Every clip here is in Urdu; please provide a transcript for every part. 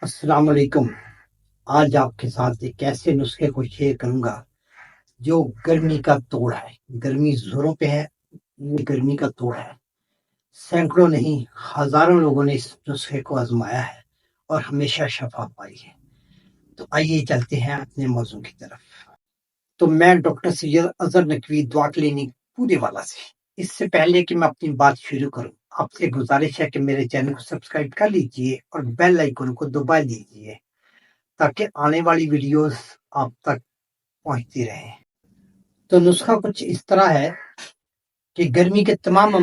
السلام علیکم۔ آج آپ کے ساتھ ایک ایسے نسخے کو شیئر کروں گا جو گرمی کا توڑ ہے۔ گرمی زوروں پہ ہے، یہ گرمی کا توڑ ہے۔ سینکڑوں نہیں، ہزاروں لوگوں نے اس نسخے کو آزمایا ہے اور ہمیشہ شفا پائی ہے۔ تو آئیے چلتے ہیں اپنے موضوع کی طرف۔ تو میں ڈاکٹر سید اظہر نقوی دعا کلینک پورے والا سے، اس سے پہلے کہ میں اپنی بات شروع کروں، آپ سے گزارش ہے کہ میرے چینل کو سبسکرائب کر لیجئے اور بیل آئیکن کو دبا دیجئے تاکہ آنے والی ویڈیوز آپ تک پہنچتی رہیں۔ تو نسخہ کچھ اس طرح ہے کہ گرمی کے تمام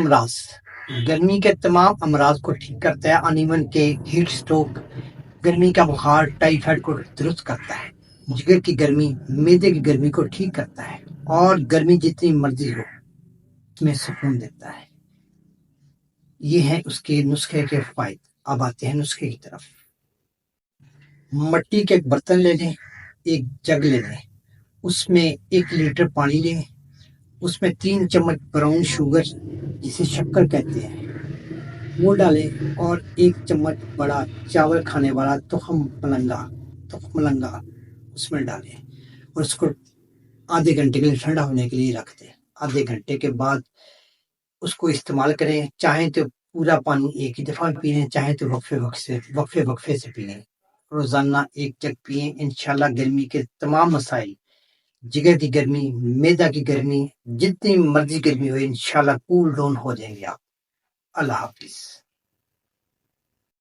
امراض کو ٹھیک کرتا ہے۔ انیمن کے ہیٹ سٹروک، گرمی کا بخار، ٹائیفائڈ کو درست کرتا ہے۔ جگر کی گرمی، معدے کی گرمی کو ٹھیک کرتا ہے اور گرمی جتنی مرضی ہو اس میں سکون دیتا ہے۔ یہ ہیں اس کے نسخے کے فوائد۔ اب آتے ہیں نسخے کی طرف۔ مٹی کے ایک برتن لے لیں، ایک جگ لے لیں، اس میں 1 لیٹر پانی لیں، اس میں 3 چمچ براؤن شوگر جسے شکر کہتے ہیں وہ ڈالیں اور 1 چمچ بڑا چاول کھانے والا تخم ملنگا اس میں ڈالیں اور اس کو آدھے گھنٹے کے لیے ٹھنڈا ہونے کے لیے رکھ دیں۔ آدھے گھنٹے کے بعد اس کو استعمال کریں۔ چاہیں تو پورا پانی ایک ہی دفعہ پی لیں، چاہیں تو وقفے سے پی لیں۔ روزانہ 1 جگ پئیں، انشاءاللہ گرمی کے تمام مسائل، جگر کی گرمی، معدہ کی گرمی، جتنی مرضی گرمی ہو، انشاءاللہ کول ڈاؤن ہو جائیں گے آپ۔ اللہ حافظ۔